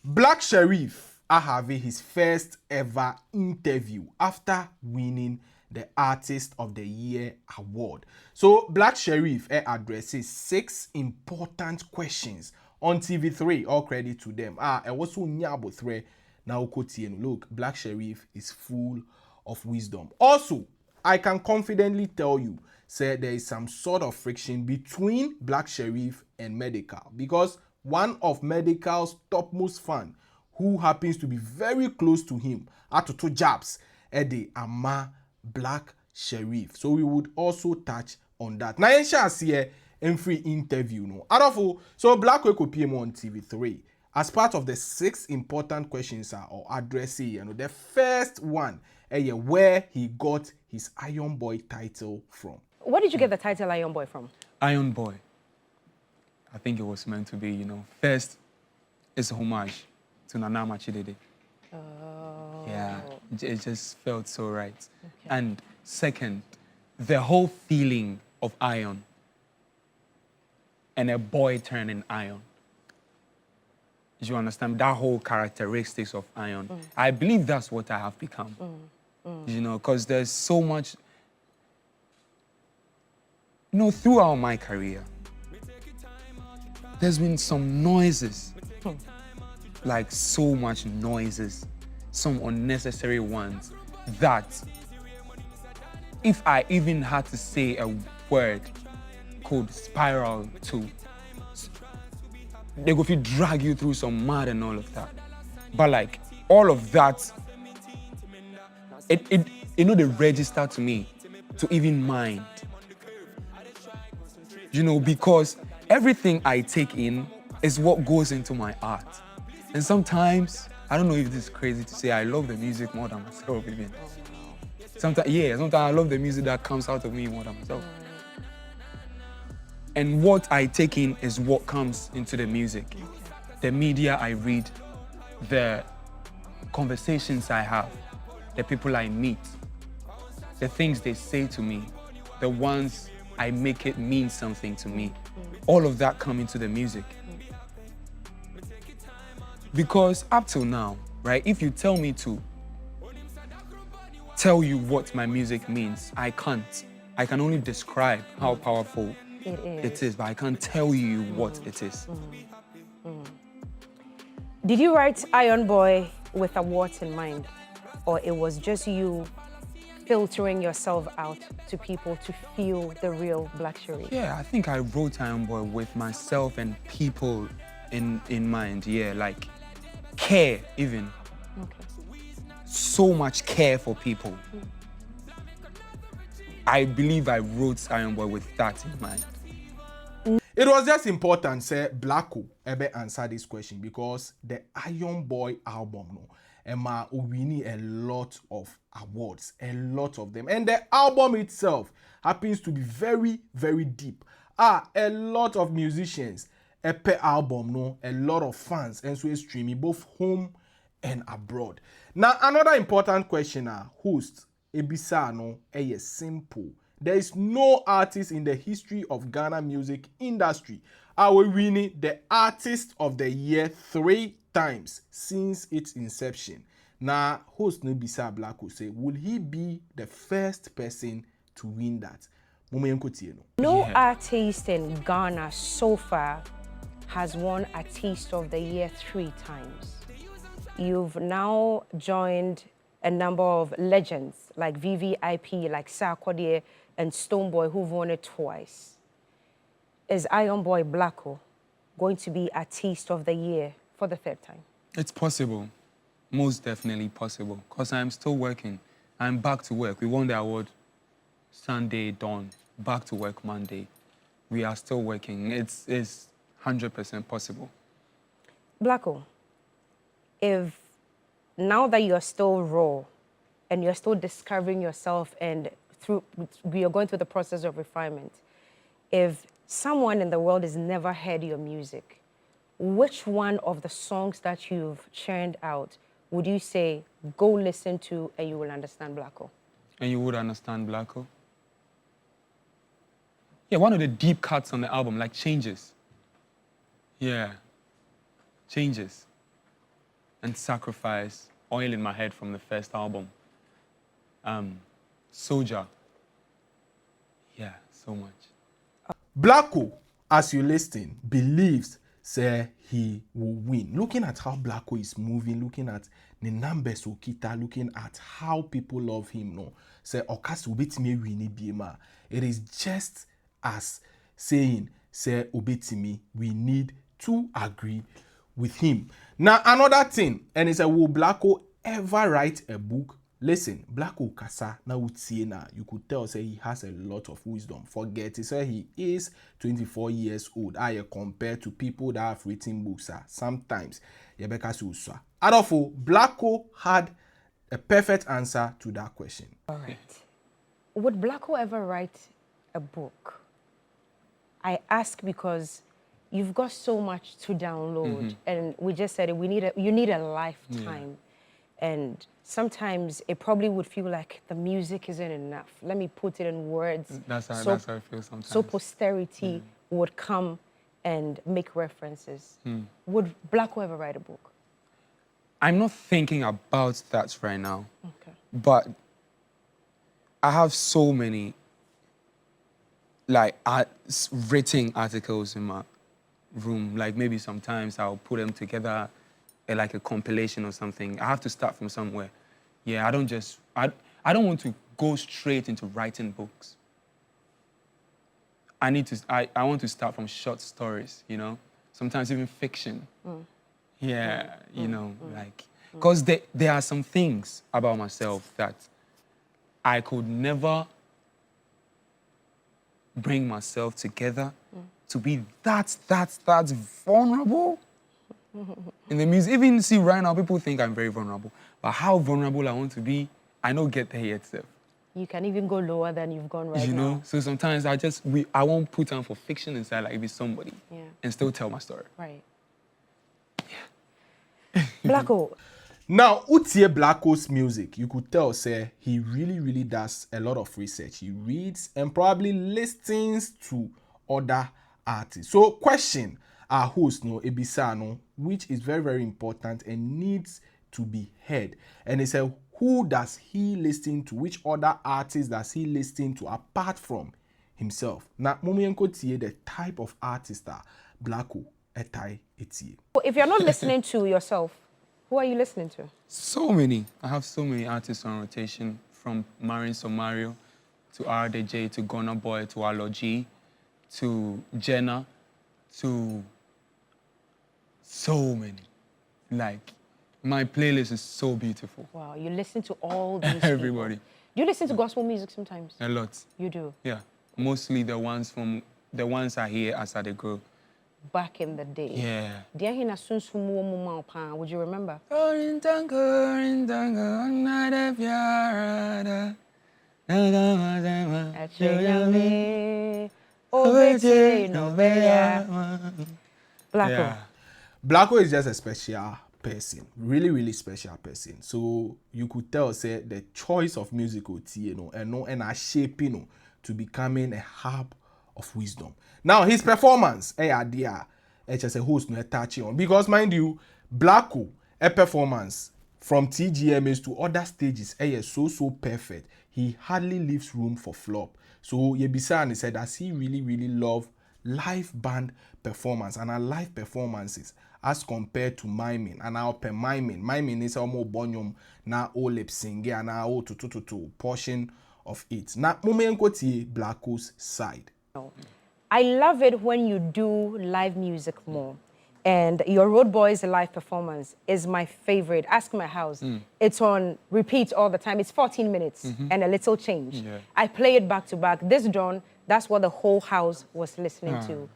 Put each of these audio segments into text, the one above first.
Black Sherif are having his first ever interview after winning the Artist of the Year award. So Black Sherif addresses 6 important questions on TV3. All credit to them. It was so nyabo thre now look, Black Sherif is full of wisdom. Also, I can confidently tell you, say there is some sort of friction between Black Sherif and Medical because one of Medical's topmost fan, who happens to be very close to him, had to two jabs at the Ama Black Sherif. So we would also touch on that. Now, you shall see a free interview. No, so Black will PM on TV3 as part of the 6 important questions or addressing. You know, the first one, where he got his Iron Boy title from. Where did you get the title Iron Boy from? Iron Boy. I think it was meant to be, you know, first, it's a homage to Nana Machidede. Oh. Yeah, it just felt so right. Okay. And second, the whole feeling of iron and a boy turning iron. You understand? That whole characteristics of iron. I believe that's what I have become. You know, because there's so much, you know, throughout my career, there's been some noises, like so much noises, some unnecessary ones, that if I even had to say a word called spiral to, they go to drag you through some mud and all of that. But like, all of that, it you know, they register to me to even mind. You know, because everything I take in is what goes into my art. And sometimes, I don't know if this is crazy to say, I love the music more than myself even. Sometimes I love the music that comes out of me more than myself. And what I take in is what comes into the music. The media I read, the conversations I have, the people I meet, the things they say to me, the ones I make it mean something to me. All of that come into the music. Because up till now, right, if you tell me to tell you what my music means, I can't. I can only describe how powerful it is, but I can't tell you what it is. Did you write Iron Boy with awards in mind? Or it was just you filtering yourself out to people to feel the real Black Sherif? Yeah, I think I wrote Iron Boy with myself and people in mind. Yeah, like care even. Okay. So much care for people. I believe I wrote Iron Boy with that in mind. It was just important, say Blacko ebe answer this question because the Iron Boy album, no, Emma winning a lot of awards, a lot of them, and the album itself happens to be very, very deep. A lot of musicians, a per album, no, a lot of fans, and so it's streaming both home and abroad. Now another important question, host ebisa no, simple. There is no artist in the history of Ghana music industry who winning the Artist of the Year 3 times since its inception. Now, host Nebisa Black will say, will he be the first person to win that? No artist in Ghana so far has won Artist of the Year 3 times. You've now joined a number of legends like VVIP, like Sarkodie, and Stonebwoy, who've won it twice. Is Iron Boy Blacko going to be Artist of the Year for the 3rd time? It's possible. Most definitely possible. Because I'm still working. I'm back to work. We won the award Sunday dawn. Back to work Monday. We are still working. It's 100% possible. Blacko, if now that you're still raw and you're still discovering yourself and you're going through the process of refinement, if someone in the world has never heard your music, which one of the songs that you've churned out would you say, go listen to and you will understand Blacko? And you would understand Blacko? Yeah, one of the deep cuts on the album, like Changes. Yeah, Changes. and Sacrifice, Oil in My Head from the first album. Soldier. Yeah, so much. Blacko, as you listen, believes say he will win. Looking at how Blacko is moving, looking at the numbers Okita, looking at how people love him, no, say Okas ubetimi wini biema. It is just as saying, say ubetimi, we need to agree with him. Now another thing, and it's a will Blacko ever write a book? Listen, Blacko Kasa na utiena, you could tell say he has a lot of wisdom. Forget it, say he is 24 years old. I compare to people that have written books. Sometimes Yebeka Suswa. Adolfo, Blacko had a perfect answer to that question. All right. Would Blacko ever write a book? I ask because you've got so much to download, and we just said it, you need a lifetime. And sometimes it probably would feel like the music isn't enough. Let me put it in words. That's how I feel sometimes. So posterity would come and make references. Would Blacko ever write a book? I'm not thinking about that right now. Okay. But I have so many like written articles in my room. Like maybe sometimes I'll put them together like a compilation or something. I have to start from somewhere. Yeah, I don't want to go straight into writing books. I want to start from short stories, you know? Sometimes even fiction. Yeah, you know, like, because there are some things about myself that I could never bring myself together to be that vulnerable in the music. Even see right now, people think I'm very vulnerable, but how vulnerable I want to be, I don't get there yet, Steph. You can even go lower than you've gone right now. You know, so sometimes I won't put on for fiction inside, like be somebody, and still tell my story. Right. Blacko. Now, utie Blacko's music, you could tell, say, he really does a lot of research. He reads and probably listens to other artists. So, question our host, no, Ebisa, no, which is very important and needs to be heard. And he said, who does he listen to? Which other artists does he listen to apart from himself? Now, Mumienko tie the type of artist that Blacko etai etie. If you're not listening to yourself, who are you listening to? So many. I have so many artists on rotation, from Marin Somario to RDJ to Gunna Boy to Alogy to Jenna to so many. Like, my playlist is so beautiful. Wow, you listen to all these Everybody. people. Do you listen to gospel music sometimes? A lot. You do? Yeah. Mostly the ones I hear as I grow. Back in the day. Yeah. Would you remember? Blacko. Yeah. Blacko is just a special person, really special person. So you could tell, say, the choice of musical and a shaping to becoming a hub of wisdom. Now his performance, just a host no touching on, because mind you, Blacko a performance from TGMAs to other stages is so perfect. He hardly leaves room for flop. So Yebisan said, does he really love live band performance and our live performances as compared to miming? And our per miming is almost bonyum na o lip singing and our to portion of it. Now Mumenko tie Blacko's side. I love it when you do live music more. And your Road Boys live performance is my favorite. Ask My House. It's on repeat all the time. It's 14 minutes and a little change. Yeah. I play it back to back. This dawn, that's what the whole house was listening to.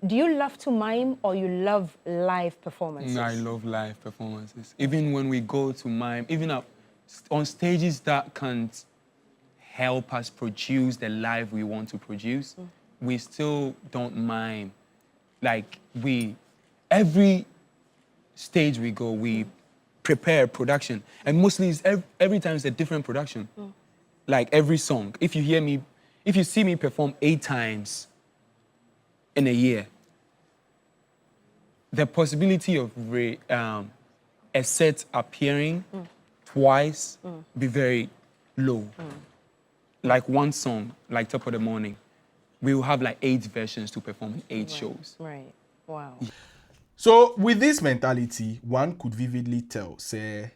Do you love to mime or you love live performances? No, I love live performances. Even when we go to mime, even on stages that can't help us produce the live we want to produce, we still don't mime. Like, every stage we go, we prepare production. And mostly it's every time it's a different production. Like every song. If you see me perform 8 times in a year, the possibility of a set appearing twice be very low. Like one song, like Top of the Morning, we will have like 8 versions to perform in 8 shows. Right. Wow. So with this mentality, one could vividly tell, say,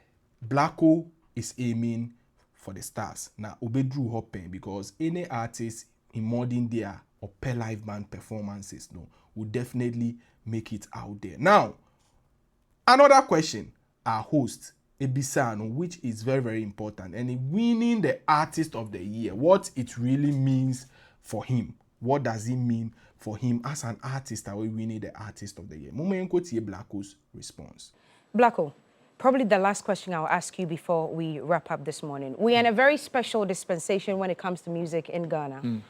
Blacko is aiming for the stars. Now, Obedru hoping because any artist in modern day or per live band performances, no, will definitely make it out there. Now, another question, our host, Ebisano, which is very, very important, and in winning the Artist of the Year, what it really means for him. What does it mean for him as an artist that we winning the Artist of the Year? Momenko tie Blacko's response. Blacko, probably the last question I'll ask you before we wrap up this morning. We are in a very special dispensation when it comes to music in Ghana.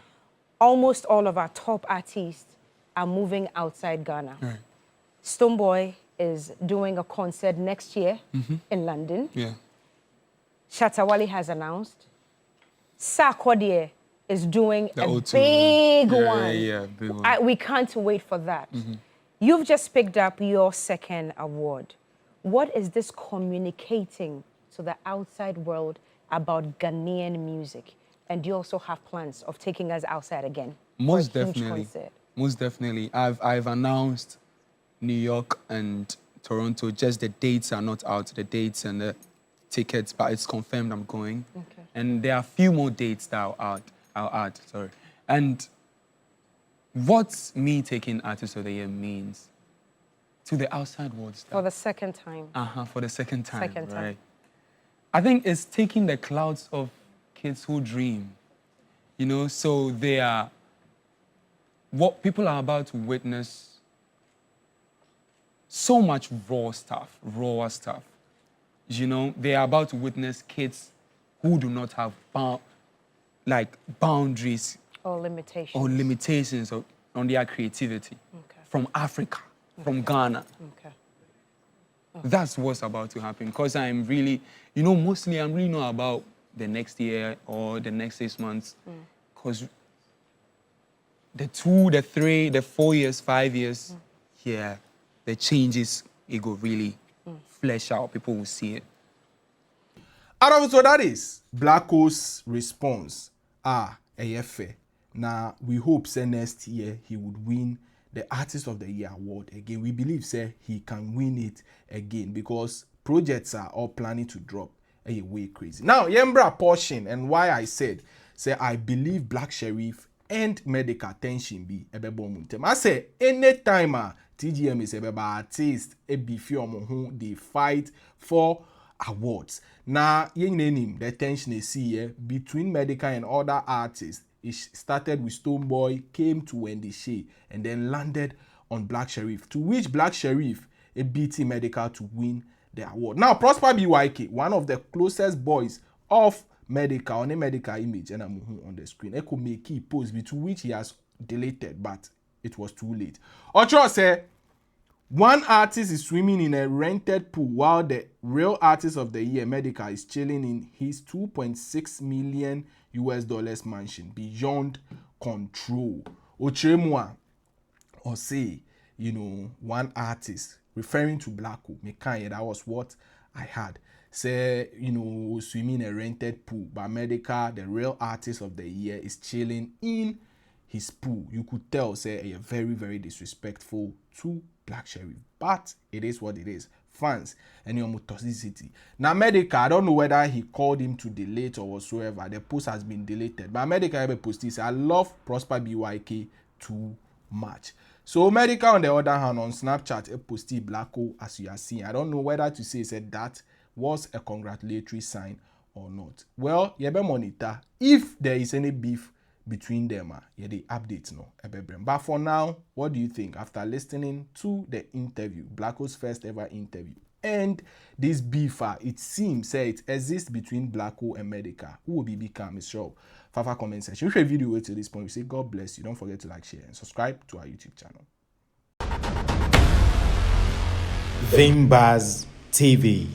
Almost all of our top artists are moving outside Ghana. Stonebwoy is doing a concert next year in London. Yeah. Shatta Wale has announced. Sarkodie is doing The a O2. big Yeah, one. yeah, big one. We can't wait for that. You've just picked up your second award. What is this communicating to the outside world about Ghanaian music? And do you also have plans of taking us outside again? Most for a huge definitely. concert? Most definitely. I've announced New York and Toronto. Just the dates are not out, the dates and the tickets, but it's confirmed I'm going. Okay. And there are a few more dates that I'll add. And what me taking Artist of the Year means to the outside world stuff. For the second time. For the second time. Second time. Right. I think it's taking the clouds of kids who dream. You know, so they are, what people are about to witness, so much raw stuff. You know, they are about to witness kids who do not have boundaries Or limitations. or limitations on their creativity. Okay. From Africa, from Ghana. Okay. That's what's about to happen. Because I'm really, you know, mostly I'm really not about the next year or the next 6 months. Because the 2, the 3, the 4 years, 5 years, yeah, the changes, it go really flesh out. People will see it. So that is Blacko's response. AFA. Now, we hope say next year he would win the Artist of the Year award again. We believe say he can win it again because projects are all planning to drop way crazy. Now, Yembra portion and why I said, say I believe Black Sherif and medical attention be ebebomuntem. I say anytime TGMAs Artiste they fight for awards. Now, the tension is here between medical and other artists. It started with Stonebwoy, came to Wendy Shea, and then landed on Black Sherif, to which Black Sherif beat medical to win the award. Now, Prosper BYK, one of the closest boys of medical, on a medical image, and I'm on the screen, I could make key post, to which he has deleted, but it was too late. Ocho said, one artist is swimming in a rented pool while the real Artist of the Year, Medical, is chilling in his $2.6 million mansion beyond control. Ochemwa, or say, you know, one artist referring to Blacko, Mekanye, that was what I had. Say, you know, swimming in a rented pool, but Medical, the real Artist of the Year, is chilling in his pool. You could tell, say, a very, very disrespectful to Black Sherif, but it is what it is. Fans and your toxicity. Now, Medical, I don't know whether he called him to delete or whatsoever. The post has been deleted. But Medical ever posted, I love Prosper BYK too much. So Medical, on the other hand, on Snapchat, he posted Blacko, as you are seeing. I don't know whether to say said that was a congratulatory sign or not. Well, you better monitor if there is any beef between them. The updates no. But for now, what do you think after listening to the interview, Blacko's first ever interview, and this beef? It seems it exists between Blacko and Medical. Who will be become sure? Fafa comment section. If you video to this point, we say God bless you. Don't forget to like, share, and subscribe to our YouTube channel. TGMAs TV.